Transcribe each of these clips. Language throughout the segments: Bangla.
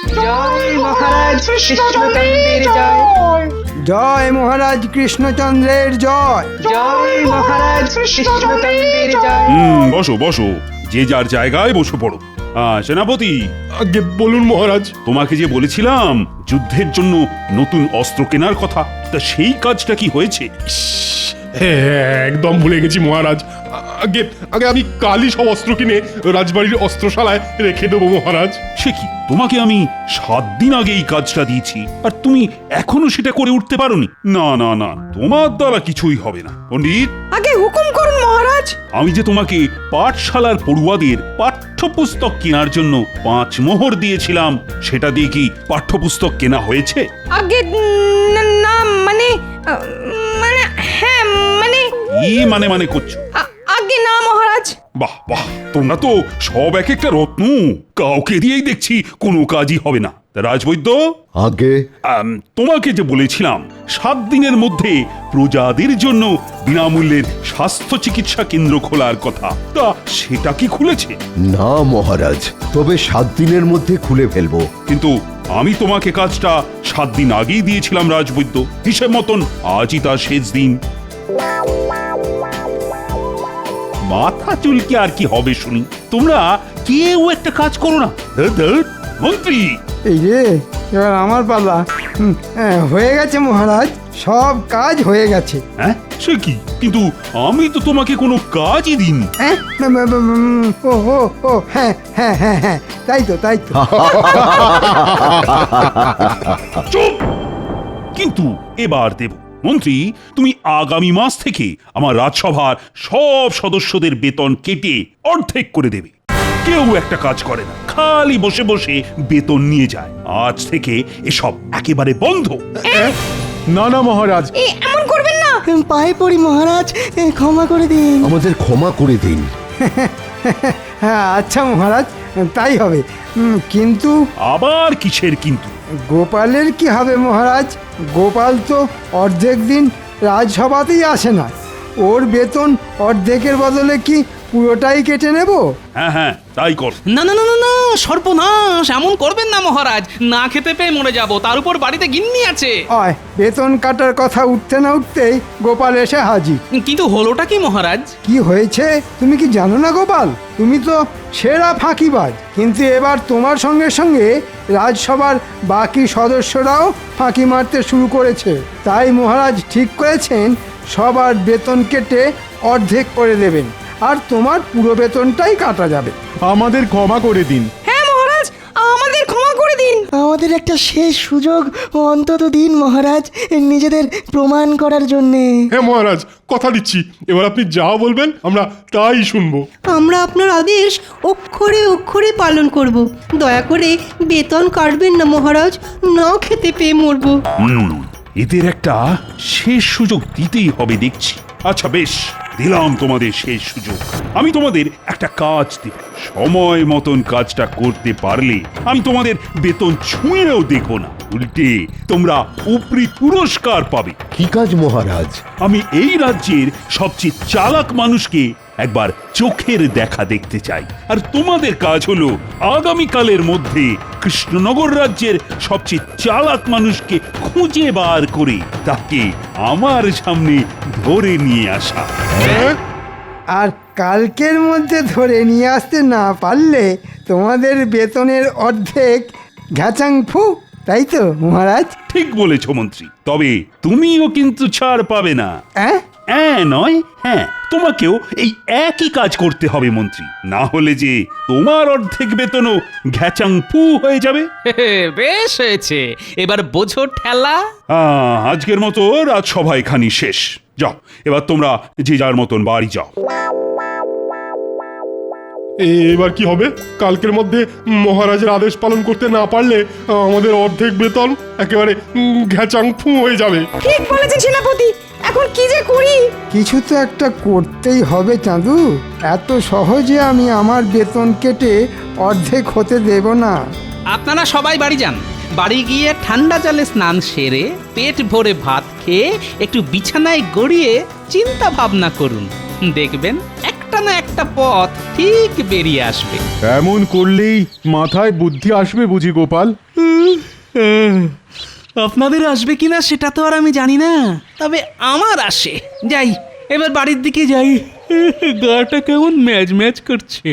জয় মহারাজ কৃষ্ণচন্দ্রের জয়। জয় মহারাজ কৃষ্ণচন্দ্রের জয়। জয় মহারাজ কৃষ্ণচন্দ্রের জয়। বসো বসো, যে যার জায়গায় বসে পড়ো। সেনাপতি, আগে বলুন মহারাজ। তোমাকে যে বলেছিলাম যুদ্ধের জন্য নতুন অস্ত্র কেনার কথা, তা সেই কাজটা কি হয়েছে? হ্যাঁ, একদম ভুলে গেছি মহারাজ। আগে আগে আমি কালই সব অস্ত্র কিনে রাজবাড়ির অস্ত্রশালায় রেখে দেবো মহারাজ। সে কি, তোমাকে আমি 7 দিন আগে এই কাজটা দিয়েছি আর তুমি এখনো সেটা করে উঠতে পারোনি? না না না, তোমার দ্বারা কিছুই হবে না। পণ্ডিত, আগে হুকুম করুন মহারাজ। আমি যে তোমাকে পাঠশালার পড়ুয়াদের পাঠ্যপুস্তক কেনার জন্য 5 মোহর দিয়েছিলাম, সেটা দিয়ে কি পাঠ্যপুস্তক কেনা হয়েছে? আগে না মানে মানে হ্যাঁ মানে কি মানে করছো? আগে না মহারাজ। বাহ বাহ, তোমরা তো সব এক একটা রত্ন, কাউকে দিয়েই দেখছি কোনো কাজই হবে না। তা রাজবৈদ্য, আগে তোমাকে যে বলেছিলাম 7 দিনের মধ্যে প্রজাদের জন্য বিনামূল্যের স্বাস্থ্য চিকিৎসা কেন্দ্র খোলার কথা, তা সেটা কি খুলেছে? না মহারাজ, তবে 7 দিনের মধ্যে খুলে ফেলবো। কিন্তু আমি তোমাকে কাজটা 7 দিন আগেই দিয়েছিলাম রাজবৈদ্য, হিসেব মতন আজই তার শেষ দিন। মাথা চুলকে আর কি হবে শুনি, তোমরা কেউ একটা কাজ করো না। মন্ত্রী, এই রে, এবার আমার পালা। হয়ে গেছে মহারাজ, সব কাজ হয়ে গেছে। হ্যাঁ সে কি, কিন্তু আমি তো তোমাকে কোনো কাজই দিইনি। হ্যাঁ, ও ও ও হ্যাঁ হ্যাঁ হ্যাঁ হ্যাঁ, তাই তো তাই তো। চুপ! কিন্তু এবার দেব। মন্ত্রী, তুমি আগামী মাস থেকে আমার রাজসভার সব সদস্যদের বেতন কেটে অর্ধেক করে দেবে। কেউ একটা কাজ করে না, খালি বসে বসে বেতন নিয়ে যায়। আজ থেকে এসব একেবারে বন্ধ। না না মহারাজ, এমন করবেন না। পায়ে পড়ি মহারাজ, ক্ষমা করে দিন। আমাদের ক্ষমা করে দিন। হ্যাঁ আচ্ছা মহারাজ, তাই হবে। কিন্তু আবার কিসের কিন্তু? গোপালের কি হবে মহারাজ? গোপাল তো অর্ধেক দিন রাজসভাতেই আসে না। ওর বেতন অর্ধেকের বদলে কি পুরোটাই কেটে নেব? হ্যাঁ হ্যাঁ, তাই কর। না না না না না, সর্বনাশ, এমন করবেন না মহারাজ। না খেতে পেয়ে মরে যাব, তার উপর বাড়িতে গিন্নি আছে। অয়, বেতন কাটার কথা উঠতে না উঠতেই গোপাল এসে হাজির। কিন্তু হলোটা কি মহারাজ? কি হয়েছে তুমি কি জানো না গোপাল? তুমি তো সেরা ফাঁকিবাজ। কিন্তু এবার তোমার সঙ্গে সঙ্গে রাজসভার বাকি সদস্যরাও ফাঁকি মারতে শুরু করেছে। তাই মহারাজ ঠিক করেছেন সবার বেতন কেটে অর্ধেক করে দেবেন, আর তোমার পুরো বেতনটাই কাটা যাবে। আমাদের ক্ষমা করে দিন। হ্যাঁ মহারাজ, আমাদের ক্ষমা করে দিন। আমাদের একটা শেষ সুযোগ অন্তত দিন মহারাজ, নিজেদের প্রমাণ করার জন্যে। হ্যাঁ মহারাজ, কথা দিচ্ছি, এবার আপনি যা বলবেন আমরা তাই শুনবো। আমরা আপনার আদেশ অক্ষরে অক্ষরে পালন করব। দয়া করে বেতন কাটবেন না মহারাজ, না খেতে পেয়ে মরবো। এদের একটা শেষ সুযোগ দিতেই হবে দেখছি। আচ্ছা বেশ, দিলাম তোমাদের শেষ সুযোগ। আমি তোমাদের একটা কাজ দেব, সময় মতন কাজটা করতে পারলে আমি তোমাদের বেতন ছুঁয়েও দেখবো না, উল্টে তোমরা উপরি পুরস্কার পাবে। কি কাজ মহারাজ? আমি এই রাজ্যের সবচেয়ে চালাক মানুষকে একবার চোখের দেখা দেখতে চাই, আর তোমাদের কাজ হলো আগামীকালের মধ্যে কৃষ্ণনগর রাজ্যের সবচেয়ে চালাক মানুষকে খুঁজে বার করে তাকে আমার সামনে ধরে নিয়ে আসা। আর কালকের মধ্যে ধরে নিয়ে আসতে না পারলে তোমাদের বেতনের অর্ধেক ঘ্যাচাং ফু, তাই তো মহারাজ? ঠিক বলেছ মন্ত্রী, তবে তুমিও কিন্তু ছাড় পাবে না। নয়, হ্যাঁ, তোমাকেও এই একই কাজ করতে হবে মন্ত্রী, না হলে যে তোমার অর্ধেক বেতনও ঘ্যাচাং ফু হয়ে যাবে। বেশ হয়েছে, এবার বোঝো ঠেলা। আজকের মতো রাজসভা এখানেই শেষ। যাও, এবার তোমরা যে যার মতন বাড়ি যাও। এবার কি হবে? কালকের মধ্যে মহারাজের আদেশ পালন করতে না পারলে আমাদের অর্ধেক বেতন একেবারে ঘ্যাচাং ফু হয়ে যাবে। ঠিক বলেছেন সেনাপতি, এখন কি যে করি? কিছু তো একটা করতেই হবে চাঁদু। এত সহজে আমি আমার বেতন কেটে অর্ধেক হতে দেব না। আপনারা সবাই বাড়ি যান। বাড়ি গিয়ে ঠান্ডা জলে স্নান সেরে পেট ভরে ভাত খেয়ে একটু বিছানায় গড়িয়ে চিন্তা ভাবনা করুন, দেখবেন একটা না একটা পথ ঠিক বেরিয়ে আসবে। এমন করলেই মাথায় বুদ্ধি আসবে বুঝি গোপাল? আপনাদের আসবে কিনা সেটা তো আর আমি জানি না, তবে আমার আসে। যাই, এবার বাড়ির দিকে যাই। গাটা কেমন ম্যাজ ম্যাজ করছে।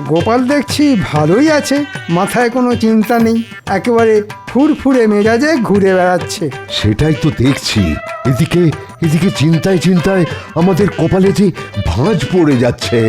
গোপাল দেখছি ভালোই আছে, মাথায় কোনো চিন্তা নেই, একেবারে ফুরফুরে মেজাজে ঘুরে বেড়াচ্ছে। সেটাই তো দেখছি। এদিকে এদিকে চিন্তায় চিন্তায় আমাদের কপালে যে ভাঁজ পড়ে যাচ্ছে।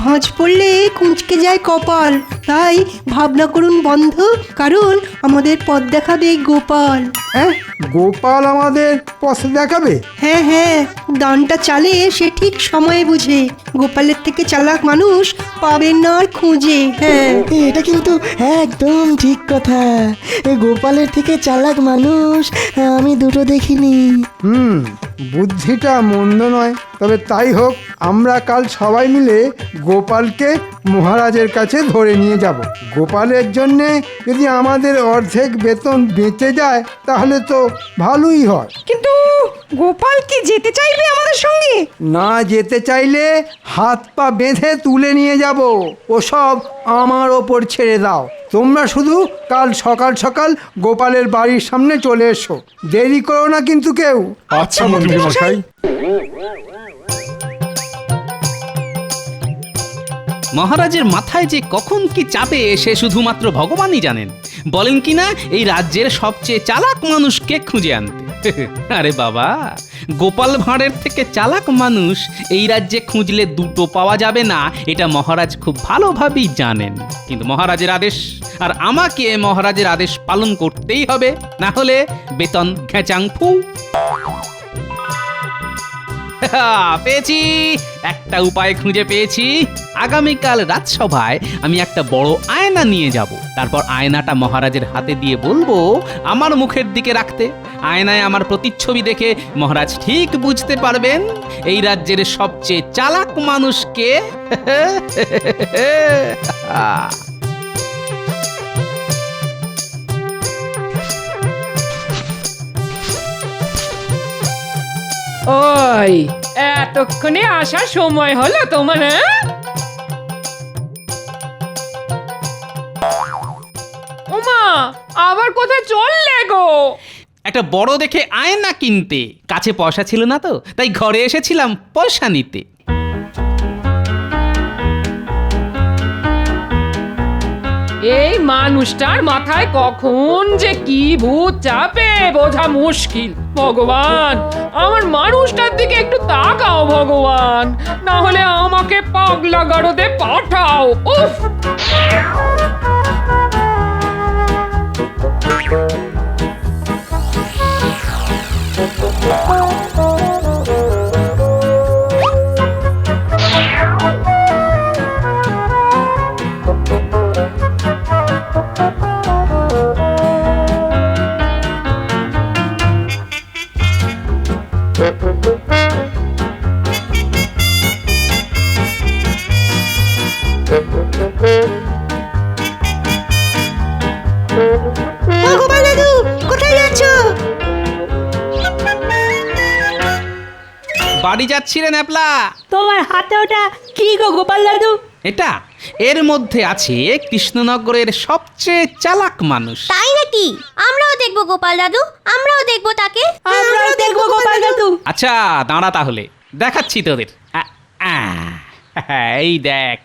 ভাঁজ পড়লে কুঁচকে যায় কপাল, তাই ভাবনা করুন বন্ধু, কারণ আমাদের পথ দেখাবে গোপাল। হ্যাঁ, গোপাল আমাদের পথ দেখাবে? হ্যাঁ হ্যাঁ, দানটা চালে সে ঠিক সময়ে বুঝে। গোপালের থেকে চালাক মানুষ পাবেন না আর খুঁজে। হ্যাঁ, এটা কিন্তু একদম ঠিক কথা। গোপালের থেকে চালাক মানুষ আমি দুটো দেখিনি। বুদ্ধিটা মন্দ নয়, তবে তাই হোক, আমরা কাল সবাই মিলে গোপালকে মহারাজের কাছে ধরে নিয়ে যাব। গোপালের জন্যে যদি আমাদের অর্ধেক বেতন বেঁচে যায় তাহলে তো ভালোই হয়। কিন্তু গোপাল কি যেতে চাইবে আমাদের সঙ্গে? না যেতে চাইলে হাত পা বেঁধে তুলে নিয়ে যাব, ওসব আমার ওপর ছেড়ে দাও। তোমরা শুধু কাল সকাল সকাল গোপালের বাড়ির সামনে চলে এসো, দেরি করো না কিন্তু কেউ। আচ্ছা মন্ত্রী মশাই। মহারাজের মাথায় যে কখন কি চাপে সে শুধুমাত্র ভগবানই জানেন। বলেন কিনা এই রাজ্যের সবচেয়ে চালাক মানুষকে খুঁজে আনতে। আরে বাবা, গোপাল ভাঁড়ের থেকে চালাক মানুষ এই রাজ্যে খুঁজলে দুটো পাওয়া যাবে না, এটা মহারাজ খুব ভালোভাবেই জানেন। কিন্তু মহারাজের আদেশ, আর আমাকে মহারাজের আদেশ পালন করতেই হবে, না হলে বেতন ঘেঁচাং ফু। পেয়েছি, একটা উপায় খুঁজে পেয়েছি। আগামীকাল রাজসভায় আমি একটা বড় আয়না নিয়ে যাব, তারপর আয়নাটা মহারাজের হাতে দিয়ে বলবো আমার মুখের দিকে রাখতে। আয়নায় আমার প্রতিচ্ছবি দেখে মহারাজ ঠিক বুঝতে পারবেন এই রাজ্যের সবচেয়ে চালাক মানুষকে। ওই এতক্ষণে আসার সময় হলো তোমার? ওমা, আবার কোথায় চললে গো? একটা বড় দেখে আয়না কিনতে। কাছে পয়সা ছিল না তো, তাই ঘরে এসেছিলাম পয়সা নিতে। এই মানুষটার মাথায় কখন যে কি ভূত চাপে বোঝা মুশকিল। ভগবান, আমার মানুষটার দিকে একটু তাকাও ভগবান, না হলে আমাকে পাগলা গারদে পাঠাও। উফ! গোপাল দাদু, কোথায় যাচ্ছ? বাড়ি যাচ্ছিলেন ন্যাপলা? তোমার হাতে ওটা কি গো গোপাল দাদু? এটা এর মধ্যে আছে কৃষ্ণনগরের সবচেয়ে চালাক মানুষ। তাই নাকি? আমরাও দেখবো গোপাল দাদু, আমরাও দেখবো তাকে। আমরাও দেখবো গোপাল দাদু। আচ্ছা দাঁড়া, তাহলে দেখাচ্ছি তোদের। এই দেখ,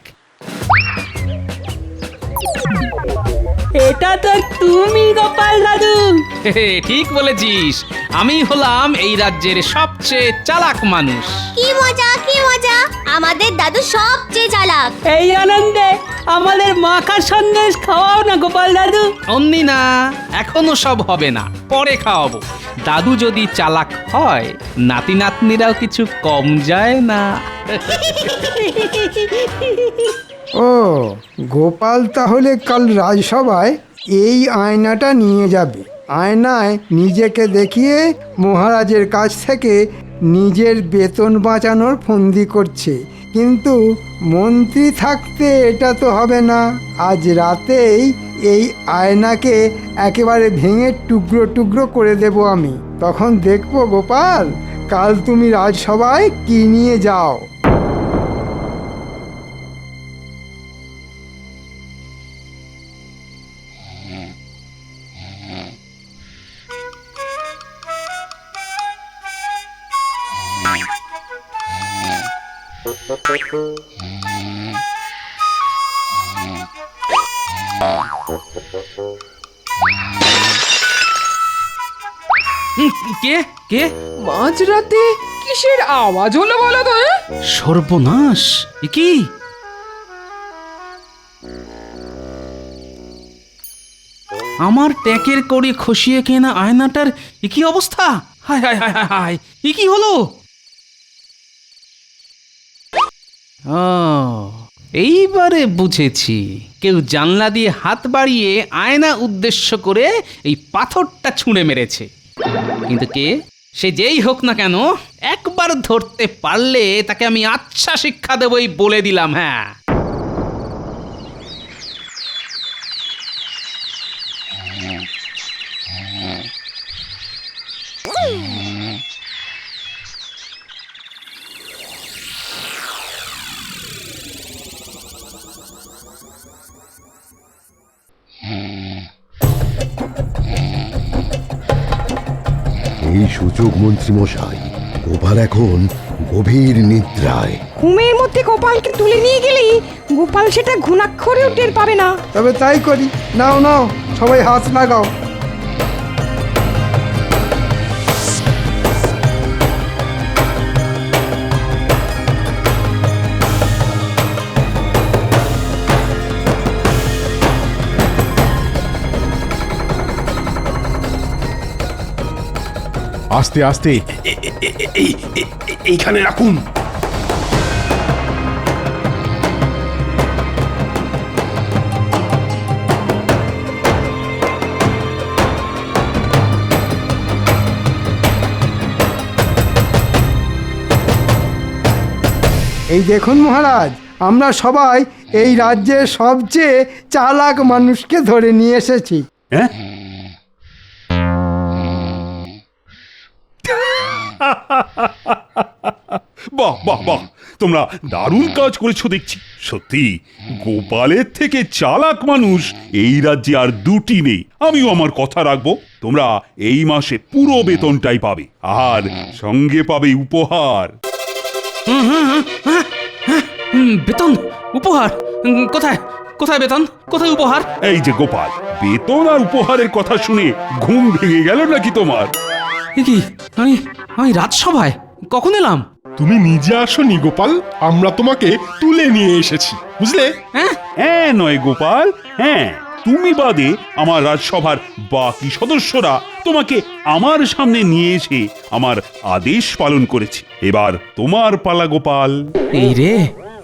এটা তো তুমি গোপাল দাদু। ঠিক বলেছিস, আমি হলাম এই রাজ্যের সবচেয়ে চালাক মানুষ। কি মজা, কি মজা! আমাদের দাদু সবচেয়ে চালাক। এই আনন্দে আমাদের মাখা সন্দেশ খাওয়াও না গোপাল দাদু। অমনি না, এখনো সব হবে না, পরে খাওয়াবো। দাদু যদি চালাক হয়, নাতি নাতনিরাও কিছু কম যায় না। ও, গোপাল তাহলে কাল রাজসভায় এই আয়নাটা নিয়ে যাবে। আয়নায় নিজেকে দেখিয়ে মহারাজের কাছ থেকে নিজের বেতন বাঁচানোর ফন্দি করছে। কিন্তু মন্ত্রী থাকতে এটা তো হবে না। আজ রাতেই এই আয়নাকে একেবারে ভেঙে টুকরো টুকরো করে দেব আমি। তখন দেখবো গোপাল, কাল তুমি রাজসভায় কি নিয়ে যাও। কে কে মাঝরাতে কিসের আওয়াজ হলো বলো তো? সর্বনাশ! এ কি? আমার ট্যাকের কড়ি খসিয়ে কেনা আয়নাটার এ কি অবস্থা? হায় হায় হায় হায় হায়! এ কি হলো? ও, এইবারে বুঝেছি। কেউ জানলা দিয়ে হাত বাড়িয়ে আয়না উদ্দেশ্য করে এই পাথরটা ছুঁড়ে মেরেছে। কিন্তু কে? সে যেই হোক না কেন, একবার ধরতে পারলে তাকে আমি আচ্ছা শিক্ষা দেবই বলে দিলাম। হ্যাঁ, এই সুযোগ মন্ত্রী মশাই, গোপাল এখন গভীর নিদ্রায়। ঘুমের মধ্যে গোপালকে তুলে নিয়ে গেলেই গোপাল সেটা ঘুণাক্ষরেও টের পাবে না। তবে তাই করি। নাও নাও, সবাই হাত লাগাও। আস্তে আস্তে এইখানে রাখুন। এই দেখুন মহারাজ, আমরা সবাই এই রাজ্যের সবচেয়ে চালাক মানুষকে ধরে নিয়ে এসেছি। হ্যাঁ? বাহ বাহ বাহ, তোমরা দারুণ কাজ করেছো দেখছি। সত্যি গোপালের থেকে চালাক মানুষ এই রাজ্যে আর দুটি নেই। আমিও আমার কথা রাখবো। তোমরা এই মাসে পুরো বেতনটাই পাবে, আর সঙ্গে পাবে উপহার। বেতন? উপহার? কোথায় কোথায় বেতন? কোথায় উপহার? এই যে গোপাল, বেতন আর উপহারের কথা শুনে ঘুম ভেঙে গেল নাকি তোমার? এ কি, আমি রাজসভায় কখন এলাম? তুমি নিজে আসনি গোপাল, আমরা তোমাকে তুলে নিয়ে এসেছি, বুঝলে? হ্যাঁ নয় গোপাল, হ্যাঁ, তুমি বাদে আমার রাজসভার বাকি সদস্যরা তোমাকে আমার সামনে নিয়ে এসে আমার আদেশ পালন করেছে। এবার তোমার পালা গোপাল। এই রে,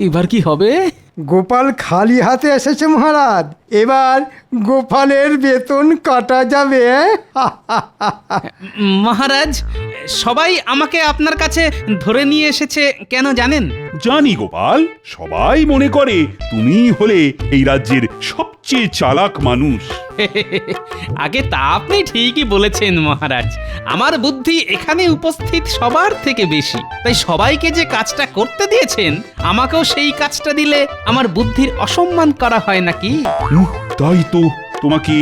এবার কি হবে? গোপাল খালি হাতে এসেছে মহারাজ, এবার গোপালের বেতন কাটা যাবে। মহারাজ, সবাই আমাকে আপনার কাছে ধরে নিয়ে এসেছে কেন জানেন? জানি গোপাল, সবাই মনে করে তুমি হলে এই রাজ্যের সবচেয়ে চালাক মানুষ। আগে তা আপনি ঠিকই বলেছেন মহারাজ। আমার বুদ্ধি এখানে উপস্থিত সবার থেকে বেশি, তাই সবাইকে যে কাজটা করতে দিয়েছেন, আমাকেও সেই কাজটা দিলে আমার বুদ্ধির অসম্মান করা হয় নাকি? তাই তো, তোমাকে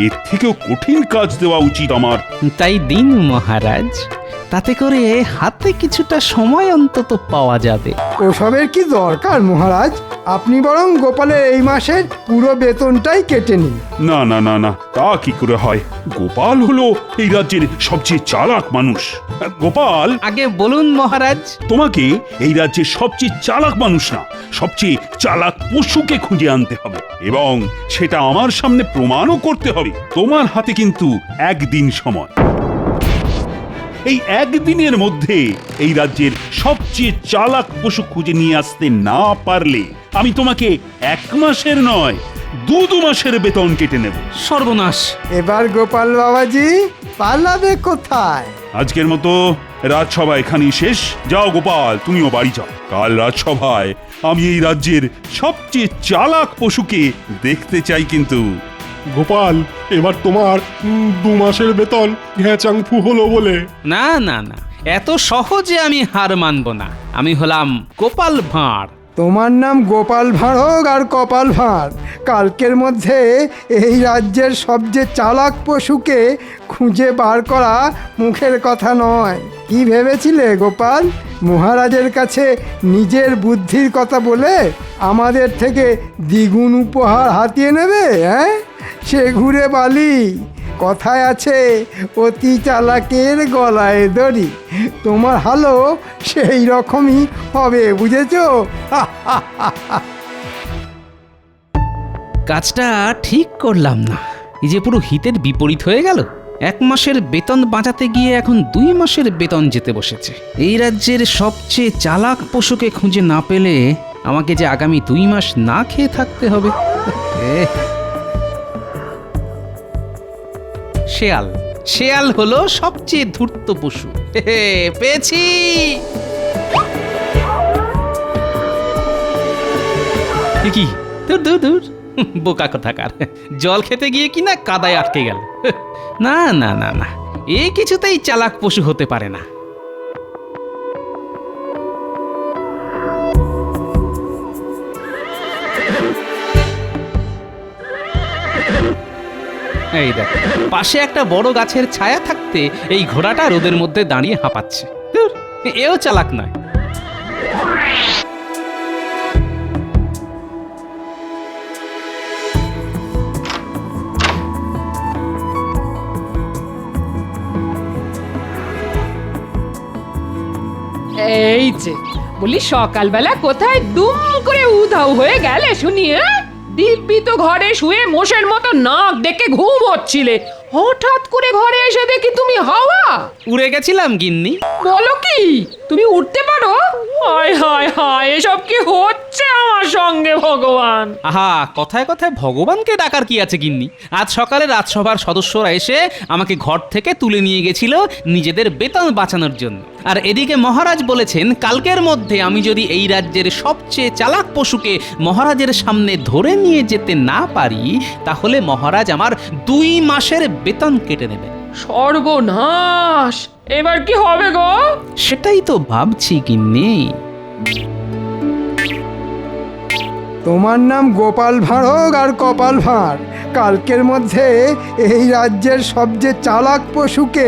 এর থেকেও কঠিন কাজ দেওয়া উচিত আমার। তাই দিন মহারাজ, তাতে করে হাতে কিছুটা সময় অন্তত পাওয়া যাবে। ওসবের কি দরকার মহারাজ? আপনি বরং গোপালের এই মাসের পুরো বেতনটাই কেটে নিন। না না না না, তা কি করে হয়? গোপাল হলো এই রাজ্যের সবচেয়ে চালাক মানুষ। গোপাল, আগে বলুন মহারাজ। তোমাকে এই রাজ্যের সবচেয়ে চালাক মানুষ না, সবচেয়ে চালাক পশুকে খুঁজে আনতে হবে, এবং সেটা আমার সামনে প্রমাণও করতে হবে। তোমার হাতে কিন্তু একদিন সময়। এই একদিনের মধ্যে এই রাজ্যের সবচেয়ে চালাক পশু খুঁজে নিয়ে আসতে না পারলে আমি তোমাকে 1 মাসের নয় 2 মাসের বেতন কেটে নেব। সর্বনাশ! এবার গোপাল বাবাজি পালাবে কোথায়? আজকের মতো রাজসভা এখানেই শেষ। যাও গোপাল, তুমিও বাড়ি যাও। কাল রাজসভায় আমি এই রাজ্যের সবচেয়ে চালাক পশুকে দেখতে চাই কিন্তু। গোপাল, এবার তোমার 2 মাসের বেতন ঘ্যাচাংফু হলো বলে। না না না, এত সহজে আমি হার মানব না। আমি হলাম গোপাল ভাঁড়, তোমার নাম গোপাল ভাঁড় আর কপাল ভাঁড়। কালকের মধ্যে এই রাজ্যের সবচেয়ে চালাক পশুকে খুঁজে বার করা মুখের কথা নয়। কি ভেবেছিলে গোপাল? মহারাজের কাছে নিজের বুদ্ধির কথা বলে আমাদের থেকে দ্বিগুণ উপহার হাতিয়ে নেবে? হ্যাঁ, সে ঘুরে বালি। কথায় আছে, অতি চালাকের গলায় দড়ি। তোমার হালও সেই রকমই হবে, বুঝেছো? কাজটা ঠিক করলাম না। এই যে পুরো হিতের বিপরীত হয়ে গেল। 1 মাসের বেতন বাঁচাতে গিয়ে এখন 2 মাসের বেতন যেতে বসেছে। এই রাজ্যের সবচেয়ে চালাক পশুকে খুঁজে না পেলে আমাকে যে আগামী 2 মাস না খেয়ে থাকতে হবে। শেয়াল। শেয়াল হলো সবচেয়ে ধূর্ত পশু। পেয়েছি। কি দূর দূর দূর, বোকা কোথাকার। জল খেতে গিয়ে কি না কাদায় আটকে গেল। না না না না, এ কিছুতেই চালাক পশু হতে পারে না। এই দেখ, পাশে একটা বড় গাছের ছায়া থাকতে এই ঘোড়াটা রোদের মধ্যে দাঁড়িয়ে হাঁপাচ্ছে। ধুর, এও চালাক নয়। এই যে বলি, সকালবেলা কোথায় দুম করে উধাও হয়ে গেলে শুনি? দিব্যি তো ঘরে শুয়ে মোষের মতো নাক ডেকে ঘুম হচ্ছিলে, হঠাৎ করে ঘরে এসে দেখি তুমি হাওয়া। উড়ে গেছিলাম গিন্নি। বলো কি, তুমি উঠতে পারো? হায় হায় হায়, এসব কি হচ্ছে আমার সঙ্গে ভগবান? আহা, কথায় কথায় ভগবানকে ডাকার কি আছে গিন্নি? আজ সকালে রাজসভার সদস্যরা এসে আমাকে ঘর থেকে তুলে নিয়ে গেছিল নিজেদের বেতন বাঁচানোর জন্য। আর এদিকে মহারাজ বলেছেন, কালকের মধ্যে আমি যদি এই রাজ্যের সবচেয়ে চালাক পশুকে মহারাজের সামনে ধরে নিয়ে যেতে না পারি, তাহলে মহারাজ আমার 2 মাসের বেতন কেটে নেবে। সর্বনাশ! এবার কি হবে গো? সেটাই তো ভাবছি গিন্নি। তোমার নাম গোপাল ভাঁড় আর কপাল ভাঁড়। কালকের মধ্যে এই রাজ্যের সবচেয়ে চালাক পশুকে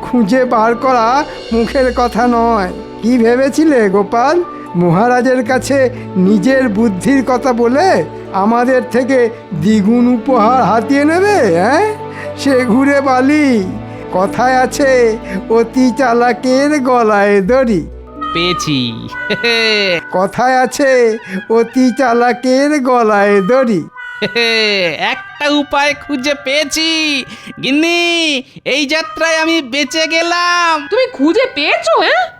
খুঁজে বার করা মুখের কথা নয়। কি ভেবেছিলে গোপাল? মহারাজের কাছে নিজের বুদ্ধির কথা বলে আমাদের থেকে দ্বিগুণ উপহার হাতিয়ে নেবে? হ্যাঁ, সে ঘুরে বালি। কথায় আছে, অতি চালাকের গলায় দড়ি। পেয়েছি। কথায় আছে, অতি চালাকের গলায় দড়ি। একটা উপায় খুঁজে পেয়েছি গিন্নি, এই যাত্রায় আমি বেঁচে গেলাম। তুমি খুঁজে পেয়েছো?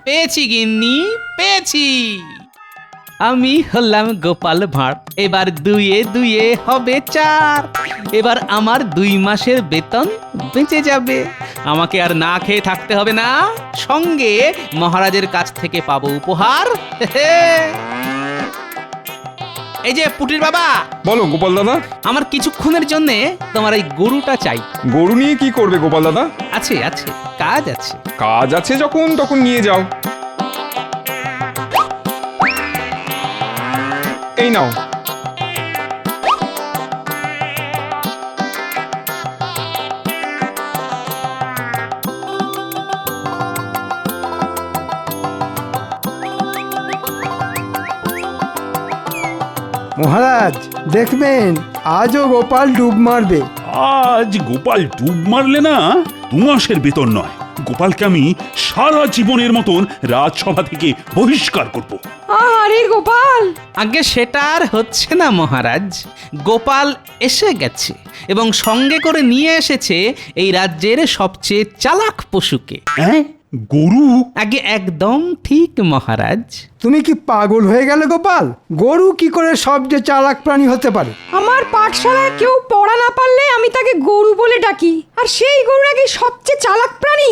পেয়েছি গিন্নি, পেয়েছি। আমি হলাম গোপাল ভাঁড়, এবার 2 2 হবে 4। এবার আমার 2 মাসের বেতন বেঁচে যাবে। আমাকে আর না খেয়ে থাকতে হবে না, সঙ্গে মহারাজের কাছ থেকে পাবো উপহার। এই যে পুটির বাবা। বলো গোপাল দাদা। আমার কিছুক্ষণের জন্য তোমার এই গরুটা চাই। গরু নিয়ে কি করবে গোপাল দাদা? আছে আছে, কাজ আছে। কাজ আছে যখন, তখন নিয়ে যাও। এই নাও। মহারাজ দেখবেন, আজও গোপাল ডুব মারবে। আজ গোপাল ডুব মারলে না 2 মাসের বেতন নয়, গোপালকে আমি সারা জীবনের মতন রাজসভা থেকে বহিষ্কার করব। আরে গোপাল! আগে সেটা আর হচ্ছে না মহারাজ। গোপাল এসে গেছে এবং সঙ্গে করে নিয়ে এসেছে এই রাজ্যের সবচেয়ে চালাক পশুকে। হ্যাঁ, গরু? আগে একদম ঠিক মহারাজ। তুমি কি পাগল হয়ে গেলে গোপাল? গরু কি করে সবচেয়ে চালাক প্রাণী হতে পারে? আমার পাঠশালায় কেউ পড়া না পারলে আমি তাকে গরু বলে ডাকি, আর সেই গরু নাকি সবচেয়ে চালাক প্রাণী।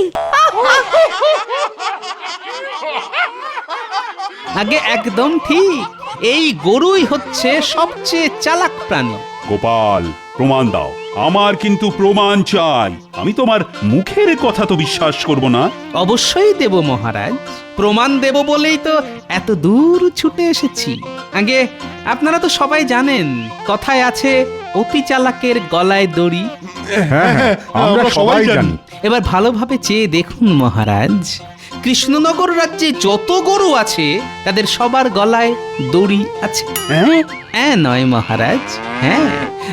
আগে একদম ঠিক, এই গরুই হচ্ছে সবচেয়ে চালাক প্রাণী। গোপাল, প্রমাণ দাও। আমার কিন্তু প্রমাণ চাই। আমি তোমার মুখের কথা তো বিশ্বাস করব না। অবশ্যই দেব মহারাজ, প্রমাণ দেব বলেই তো এত দূর ছুটে এসেছি। আগে আপনারা তো সবাই জানেন, কথায় আছে অতি চালাকের গলায় দড়ি। হ্যাঁ, আমরা সবাই জানি। এবার ভালোভাবে চেয়ে দেখুন মহারাজ, কৃষ্ণনগর রাজ্যে যত গরু আছে তাদের সবার গলায় দড়ি আছে। হ্যাঁ নয় মহারাজ, হ্যাঁ।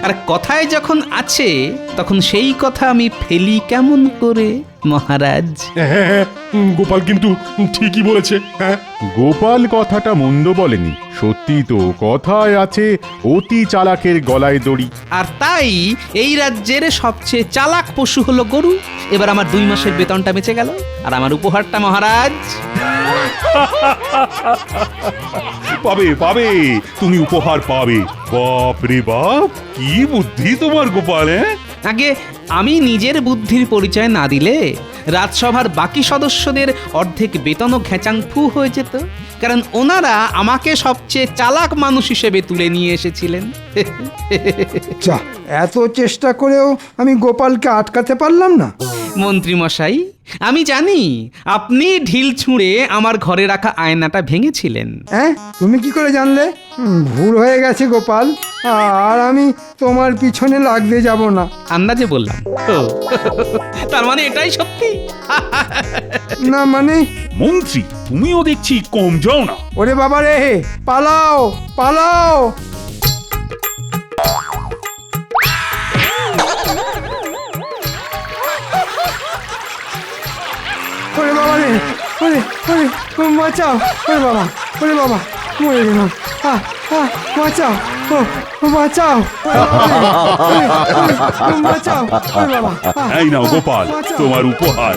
আর কথায় যখন আছে তখন সেই কথা আমি ফেলি কেমন করে মহারাজ? হ্যাঁ, গোপাল কিন্তু ঠিকই বলেছে। হ্যাঁ, গোপাল কথাটা মন্দ বলেনি, সত্যি তো কথায় আছে অতি চালাকের গলায় দড়ি। আর তাই এই রাজ্যের সবচেয়ে চালাক পশু হলো গরু। এবার আমার 2 মাসের বেতনটা বেঁচে গেল, আর আমার উপহারটা মহারাজ। পাবে পাবে, তুমি উপহার পাবে। বাপ রে বাপ, কি বুদ্ধি তোমার গোপাল! আগে আমি নিজের বুদ্ধির পরিচয় না দিলে রাজসভার বাকি সদস্যদের অর্ধেক বেতনও ঘেচাংফু হয়ে যেত, কারণ ওনারা আমাকে সবচেয়ে চালাক মানুষ হিসেবে তুলে নিয়ে এসেছিলেন। যা, এত চেষ্টা করেও আমি গোপালকে আটকাতে পারলাম না। মন্ত্রী মশাই, আমি জানি আপনি ঢিল ছুঁড়ে আমার ঘরে রাখা আয়নাটা ভেঙেছিলেন। হ্যাঁ, তুমি কি করে জানলে? ভুল হয়ে গেছে গোপাল, আর আমি তোমার পিছনে লাগতে যাব না। আন্দাজে বললাম। ও, তার মানে এটাই সত্যি? না মানে মন্ত্রী, তুমিও দেখছি কম যাও না। ওরে বাবা রে, পালাও পালাও! ওরে বাবা রে, ওরে ওরে, বাঁচাও! ওরে বাবা, ওরে বাবা, মরে গেলাম। বাঁচাও, ও বাঁচাও! বাঁচাও, ওরে বাবা! এই নাও গোপাল, তোমার উপহার।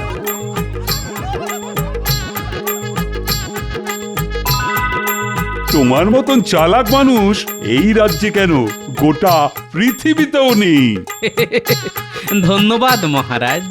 তোমার মতন চালাক মানুষ এই রাজ্যে কেন, গোটা পৃথিবীতেও নেই। ধন্যবাদ মহারাজ।